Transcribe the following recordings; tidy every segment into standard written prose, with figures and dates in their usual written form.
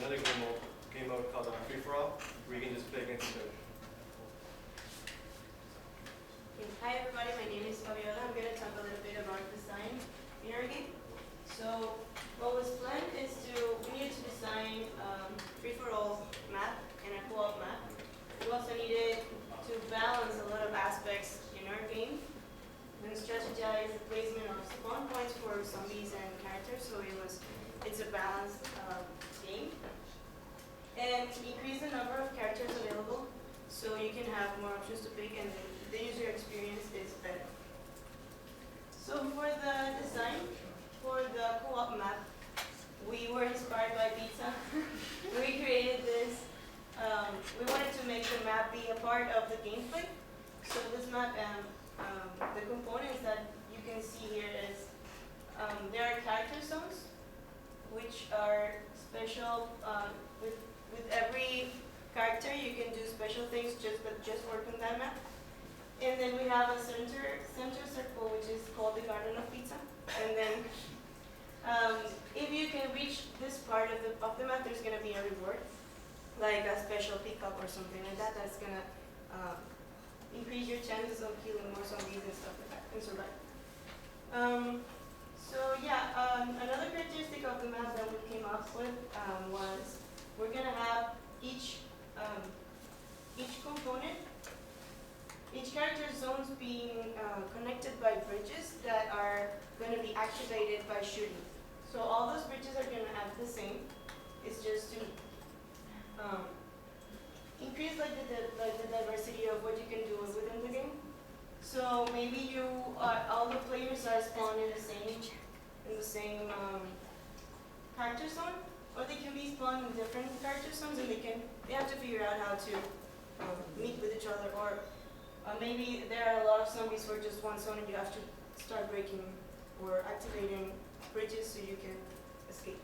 another game mode called Free For All, where you can just play against each other. Okay. Hi everybody, my name is Fabiola. I'm going to talk a little bit about design in our game. So what was planned is we needed to design free-for-all map and a co-op map. We also needed to balance a lot of aspects in our game and strategize the placement of spawn points for zombies and characters, so it's a balanced game. And increase the number of characters available so you can have more options to pick and the user experience is better. So for the design, for the co-op map, we were inspired by pizza. We created this, we wanted to make the map be a part of the gameplay. So this map, the components that you can see here is, there are character zones, which are special, with every character you can do special things but just work on that map. And then we have a center circle, which is called the Garden of Pizza. And then if you can reach this part of the map, there's going to be a reward, like a special pickup or something like that. That's going to increase your chances of killing more zombies and stuff like that, and survive. So yeah, another characteristic of the map that we came up with was we're going to have each component, each character's zones being connected by bridges that are going to be activated by shooting. So all those bridges are going to act the same. It's just to increase like the diversity of what you can do within the game. So maybe all the players are spawned in the same character zone, or they can be spawned in different character zones, and they have to figure out how to meet with each other, or maybe there are a lot of zombies for just one zone and you have to start breaking or activating bridges so you can escape.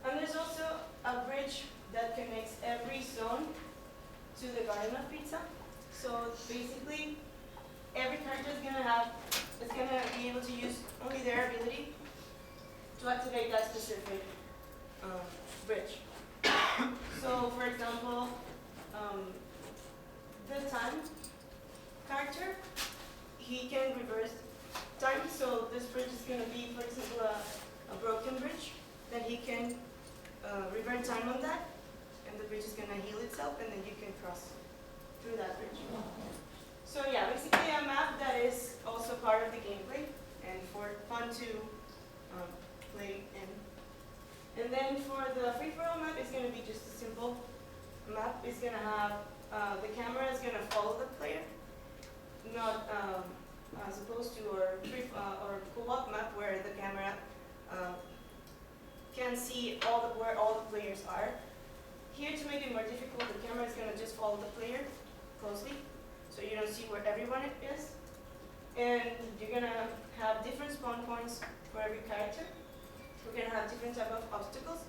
And there's also a bridge that connects every zone to the Garden of Pizza. So basically, every character is going to be able to use only their ability to activate that specific bridge. So for example, the time character, he can reverse time. So this bridge is going to be, for example, a broken bridge. Then he can revert time on that, and the bridge is going to heal itself, and then you can cross through that bridge. So yeah, basically a map that is also part of the gameplay and for fun to play in. And then for the free-for-all map, it's going to be just a simple map. It's going to have the camera is going to follow the player, not as opposed to our co-op map where the camera can see where all the players are. Here, to make it more difficult, the camera is going to just follow the player closely, so you don't see where everyone is. And you're going to have different spawn points for every character. We're going to have different type of obstacles,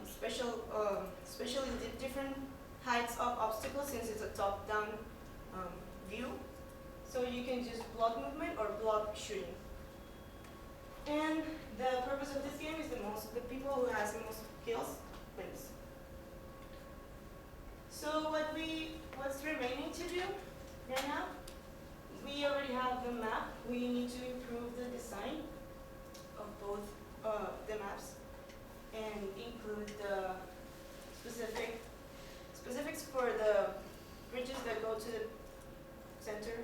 especially different heights of obstacles since it's a top-down view. So you can just block movement or block shooting. And the purpose of this game is the people who has the most kills wins. So what's remaining to do right now? We already have the map. We need to improve the design of both the maps and include the specifics for the bridges that go to the center.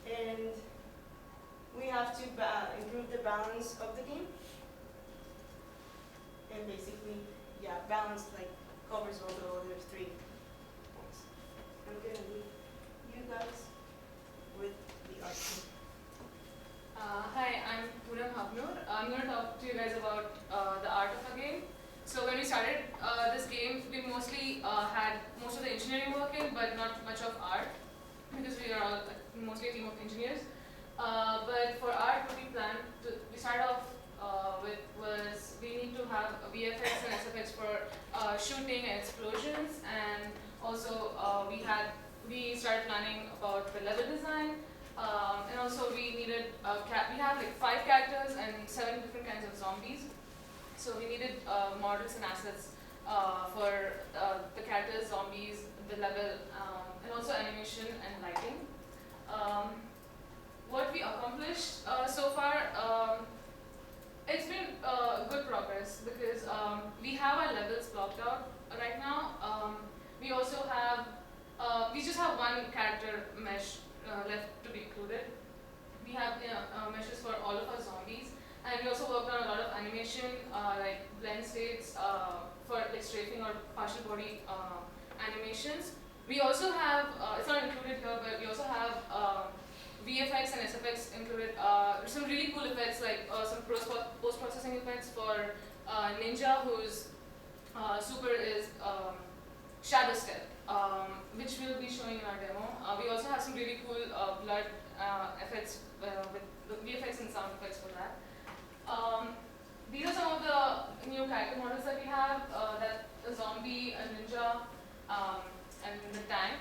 And we have to improve the balance of the game. And basically, yeah, balance covers all the other 3 points. I'm gonna leave you guys with the art team. Hi, I'm Poonam Habnoor. I'm going to talk to you guys about the art of a game. So when we started this game, we mostly had most of the engineering work in, but not much of art, because we are all mostly a team of engineers. But for art, what we started off with was we need to have a VFX and SFX for shooting and explosions, and also we started planning about the level design. And also we needed, we have 5 characters and 7 different kinds of zombies. So we needed models and assets for the characters, zombies, the level, and also animation and lighting. Um, what we accomplished so far, it's been good progress because we have our levels blocked out right now. We also have, we just have one character mesh left to be included. We have meshes for all of our zombies, and we also worked on a lot of animation, like blend states for like strafing or partial body animations. We also have, it's not included here, but we also have VFX and SFX included. Some really cool effects like some post-processing effects for Ninja, whose super is shadow step, which we'll be showing in our demo. We also have some really cool blood effects with the VFX and sound effects for that. These are some of the new character models that we have, that a zombie, a ninja, and the tank.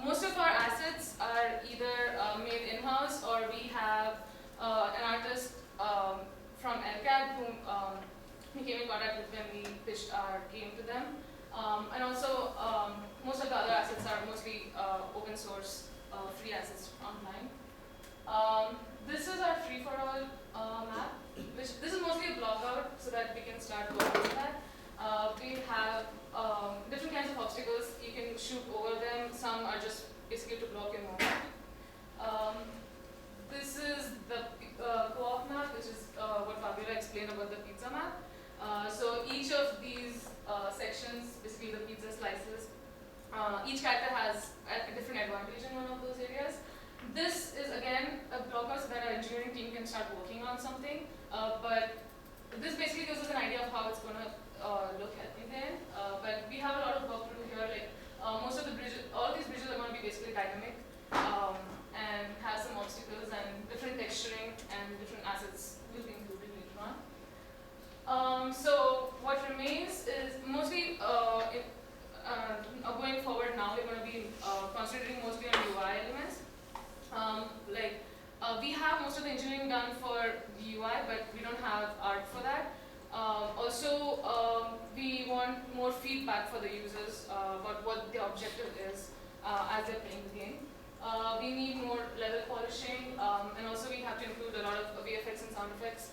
Most of our assets are either made in-house, or we have an artist from LCAD whom we came in contact with when we pitched our game to them. And also, most of the other assets are mostly open source, free assets online. This is our free-for-all map, which this is mostly a block out so that we can start working on that. We have different kinds of obstacles. You can shoot over them. Some are just basically to block your movement. This is the co-op map, which is what Fabiola explained about the pizza map. So each of these sections, basically the pizza slices, each character has a different advantage in one of those areas. This is again a blocker so that our engineering team can start working on something. But this basically gives us an idea of how it's going to look at in the end. But we have a lot of work to do here. Like most of the bridges, all of these bridges are going to be basically dynamic and have some obstacles and different texturing and different assets will be included later on. So what remains is mostly going forward now, we're going to be concentrating mostly on UI elements. We have most of the engineering done for the UI, but we don't have art for that. We want more feedback for the users about what the objective is as they're playing the game. We need more level polishing, and also we have to include a lot of VFX and sound effects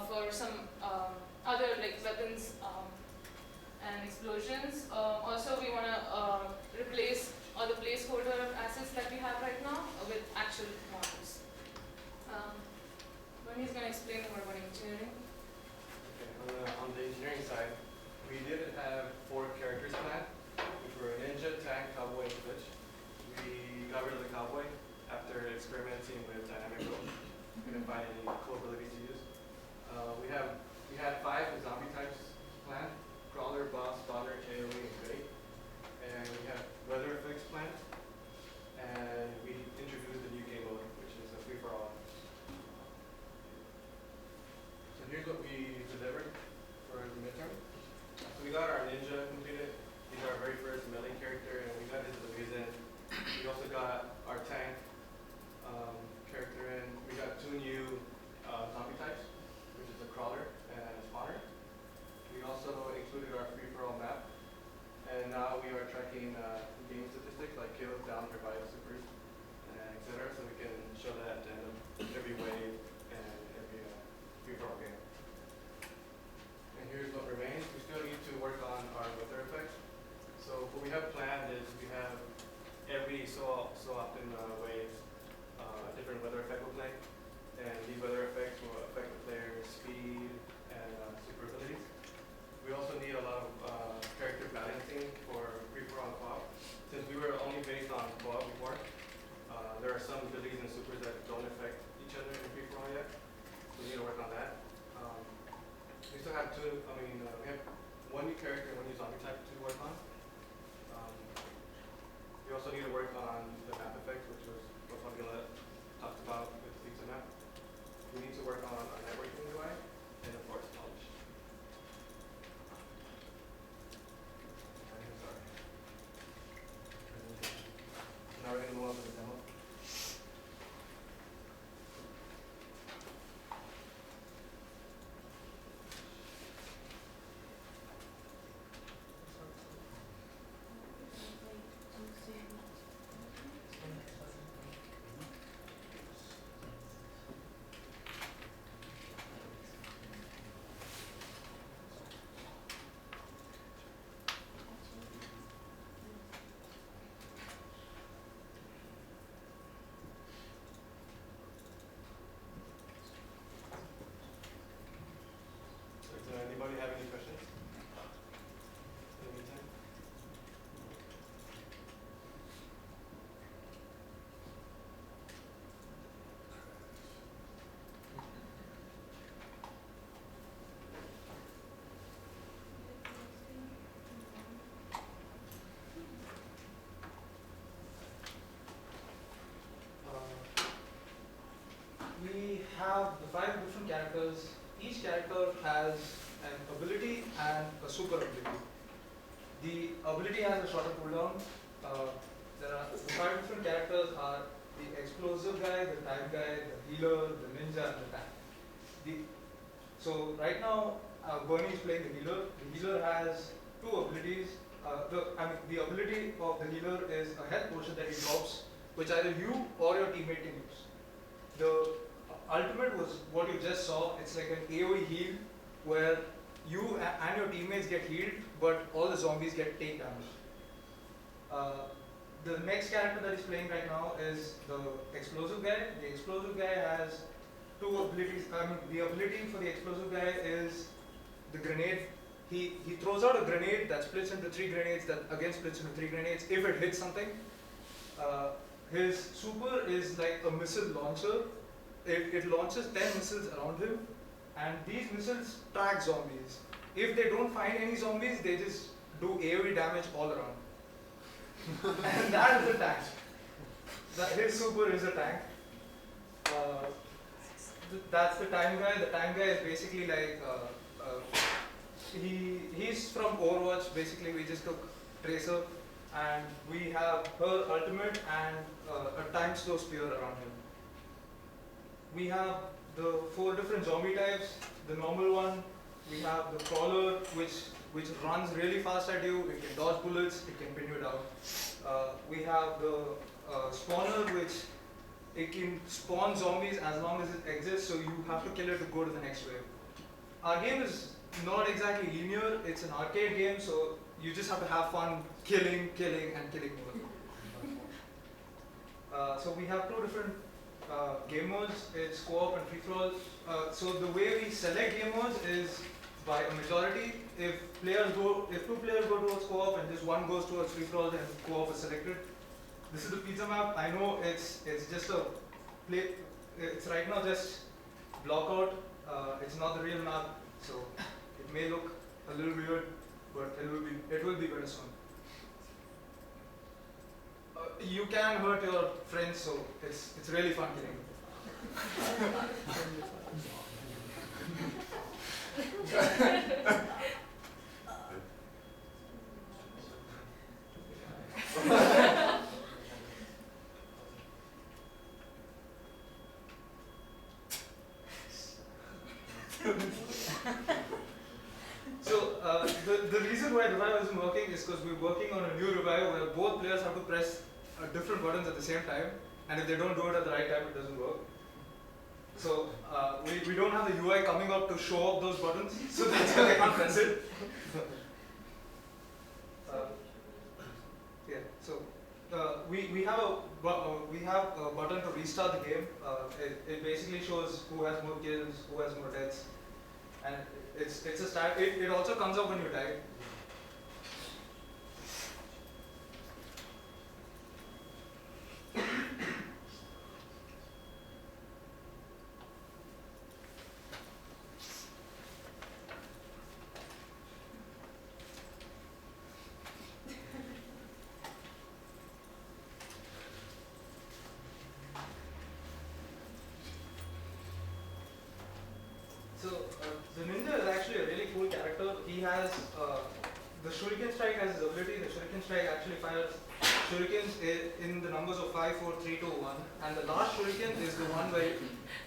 for some other like weapons and explosions. Also, we want to replace all the placeholder assets that we have right now with actual models. Bernie's going to explain more about engineering. Okay, on the engineering side, we did have 4 characters planned, which were a ninja, tank, cowboy, and glitch. We got rid of the cowboy after experimenting with dynamic rope. We didn't find any cool abilities to use. We had 5 zombie types planned: crawler, boss, spawner, AoE, and bait. And we have weather effects planned. And we introduced the new game mode, which is a free-for-all. So here's what we delivered for the midterm. So we got our ninja completed. He's our very first melee character, and we got his abilities in. We also got our tank character in. We got 2 new zombie types, which is a crawler and a spawner. We also included our free-for-all map. And now we are tracking game statistics like kills, down, revival, supers, and etc. So we can show that at the end of every wave and every free-for-all game. And here's what remains. We still need to work on our weather effects. So what we have planned is we have every so often waves a different weather effect will play. And these weather effects will affect the player's speed and super abilities. We also need a lot of character balancing for free-for-all co-op. Since we were only based on co-op before, there are some abilities and supers that don't affect each other in free-for-all yet. So we need to work on that. We still have we have 1 new character and 1 new zombie type to work on. We also need to work on the map effects, which was what Fabiola talked about with the pizza map. We need to work on our networking UI and of course polish. Now we're going to move on to the demo. have the 5 different characters. Each character has an ability and a super ability. The ability has a shorter cooldown. The 5 different characters are the explosive guy, the tank guy, the healer, the ninja, and the tank. So right now, Bernie is playing the healer. The healer has 2 abilities. The ability of the healer is a health potion that he drops, which either you or your teammate can use. The ultimate was what you just saw. It's like an AoE heal where you and your teammates get healed, but all the zombies get take damage. The next character that is playing right now is the explosive guy. The explosive guy has 2 abilities. The ability for the explosive guy is the grenade. He throws out a grenade that splits into 3 grenades, that again splits into 3 grenades if it hits something. His super is like a missile launcher. It launches 10 missiles around him, and these missiles track zombies. If they don't find any zombies, they just do AoE damage all around. And that is a tank. His super is a tank. That's the time guy. The time guy is basically like he's from Overwatch. Basically, we just took Tracer, and we have her ultimate and a time slow spear around him. We have the 4 different zombie types. The normal one, we have the crawler, which runs really fast at you. It can dodge bullets. It can pin you down. We have the spawner, which it can spawn zombies as long as it exists. So you have to kill it to go to the next wave. Our game is not exactly linear. It's an arcade game, so you just have to have fun killing, and killing more. So we have 2 different game modes. It's co-op and free-for-all. So the way we select game modes is by a majority. If 2 players go towards co-op and just 1 goes towards free-for-all, then co-op is selected. This is the pizza map. I know it's just a play. It's right now just block out. It's not the real map, so it may look a little weird, but it will be better soon. You can hurt your friends, so it's really fun killing So the reason why revive isn't working is because we're working on a new revive where both players have to press different buttons at the same time, and if they don't do it at the right time, it doesn't work. So we don't have the UI coming up to show up those buttons, so that's why I can't press it. So we have a button to restart the game. It basically shows who has more kills, who has more deaths, and it's a stat. It also comes up when you die. So the ninja is actually a really cool character. He has the shuriken strike as his ability. The shuriken strike actually fires shurikens in the numbers of 5, 4, 3, 2, 1, and the last shuriken is the one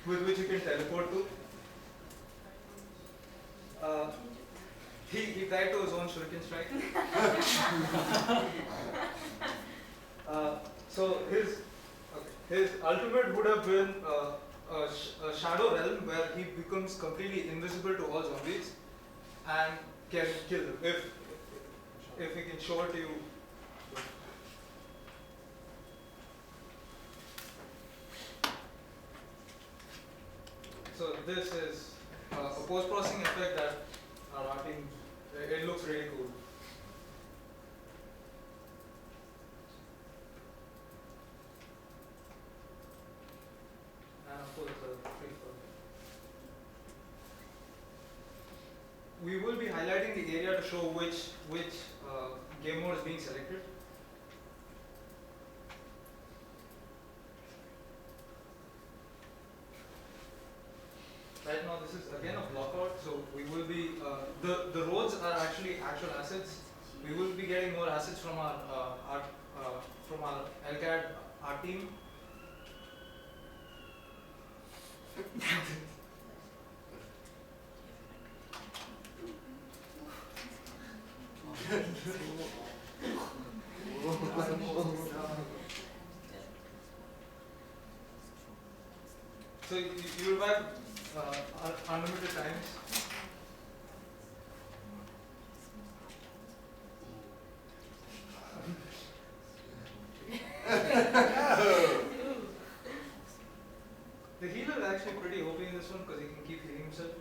with which you can teleport to. He died to his own shuriken strike. So his ultimate would have been a shadow realm where he becomes completely invisible to all zombies and can kill them if he can show it to you. So this is a post-processing effect that our art team, it looks really cool. And of course the free for. We will be highlighting the area to show which game mode is being selected. right now this is again a blockout, so we will be, the roads are actually actual assets. We will be getting more assets from our LCAD, our team. So you will have unlimited times. The healer is actually pretty OP in this one because he can keep healing himself.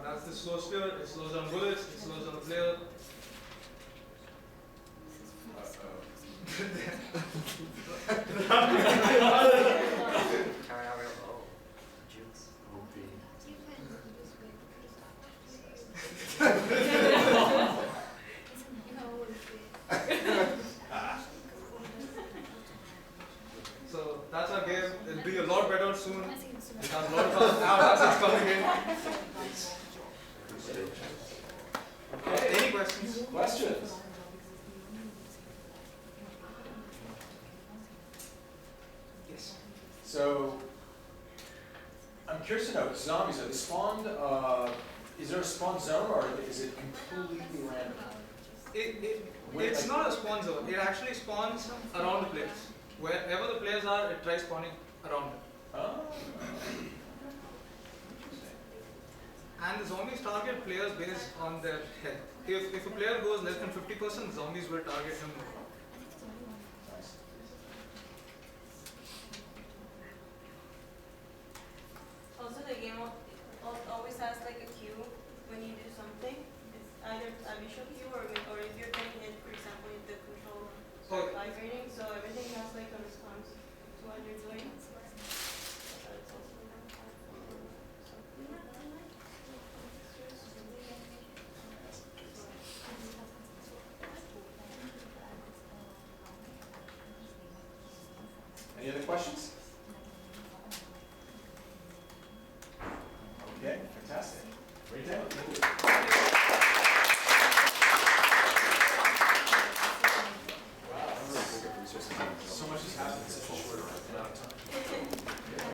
That's the slow spear, it slows down bullets, it slows down the player. So that's our game. It'll be a lot better soon. It has a lot of assets coming in. Okay. Any questions? Questions? Yes. So, I'm curious to know, zombies, are they spawned, is there a spawn zone or is it completely random? It's not a spawn zone. It actually spawns around the players. Wherever the players are, it tries spawning around them. Oh. And the zombies target players based on their health. If a player goes less than 50%, zombies will target him more. Nice. Also, the game always has like a cue when you do something. It's either a visual cue or if you're getting hit, for example, if the control starts vibrating. So everything has like a response to what you're doing. So it's also Any other questions? Okay, fantastic. Great demo. Thank you. Wow, so much has happened in such a short amount of time.